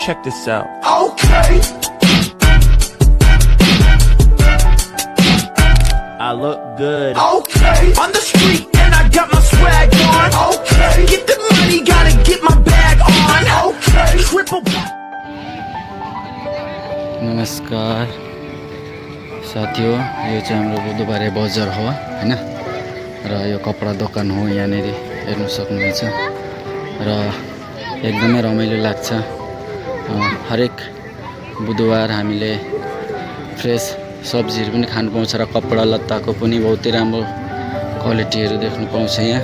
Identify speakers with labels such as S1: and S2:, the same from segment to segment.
S1: Check this out.
S2: Okay.
S1: I look good.
S2: Okay. On the street and I got my swag on. Okay. Get the money, gotta get my bag on. Okay. Triple.
S3: नमस्कार साथीहो, यो चाहिँ हाम्रो बुधबारे बजार हो हैन र यो कपडा दोकान हो। यहाँनेर हेर्न सक्नुहुन्छ र एकदमै रमाइलो लाग्छ। हरेक बुधबार हामीले फ्रेस सब्जीहरू पनि खानु पाउँछ र कपडा लत्ताको पनि बहुतै राम्रो क्वालिटीहरू देख्नु पाउँछ। यहाँ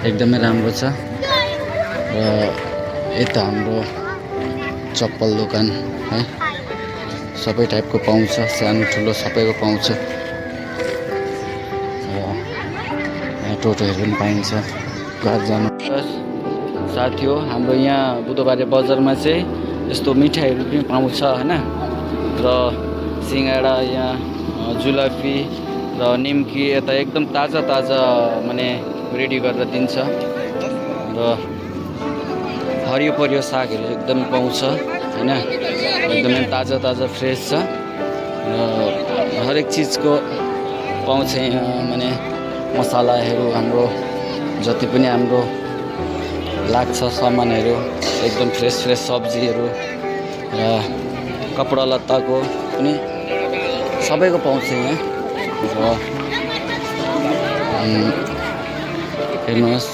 S3: एकदमै राम्रो छ र यता हाम्रो चप्पल दोकान है, सबै टाइपको पाउँछ, सानो ठुलो सबैको पाउँछ र यहाँ टोटोहरू पनि पाइन्छ। घर जानु साथी हो, हाम्रो यहाँ बुधबारे बजारमा चाहिँ यस्तो मिठाईहरू पनि पाउँछ हैन र सिंगाडा, यहाँ जुलाफी र निम्की यता एकदम ताजा ताजा माने रेडी गरेर दिन्छ र हरियो परियो सागहरू एकदम पाउँछ हैन, एकदमै ताजा ताजा फ्रेस छ र हरेक चीजको पाउँछ यहाँ। माने मसालाहरू हाम्रो जति पनि हाम्रो लाग्छ सामानहरू एकदम फ्रेस फ्रेस सब्जीहरू र कपडा लत्ताको पनि सबैको पाउँछ यहाँ र हेर्नुहोस्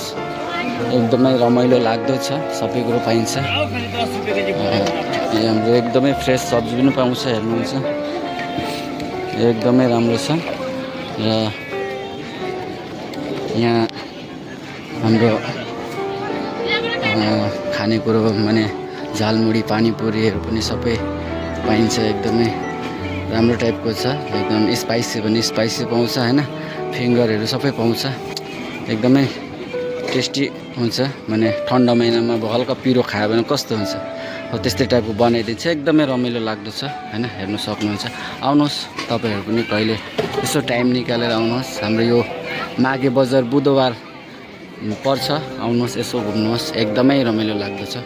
S3: एकदमै रमाइलो लाग्दो छ, सबै कुरो पाइन्छ। यहाँ हाम्रो एकदमै फ्रेस सब्जी पनि पाउँछ, हेर्नुहुन्छ एकदमै राम्रो छ र यहाँ हाम्रो खानेकुरो माने झालमुडी पानीपुरीहरू पनि सबै पाइन्छ। एकदमै राम्रो टाइपको छ, एकदम स्पाइसी पनि स्पाइसी पाउँछ हैन, फिङ्गरहरू सबै पाउँछ। एकदमै टेस्टी हुन्छ, माने ठन्डा महिनामा अब हल्का पिरो खायो भने कस्तो हुन्छ हो त्यस्तै टाइपको बनाइदिन्छ। एकदमै रमाइलो लाग्दो छ हैन, हेर्न सक्नुहुन्छ। आउनुहोस् तपाईहरु पनि कहिले यसो टाइम निकालेर आउनुहोस्। हाम्रो यो माघे बजार बुधबार पर्छ, आउनुहोस् यसो घुम्नुहोस्, एकदमै रमाइलो लाग्दछ।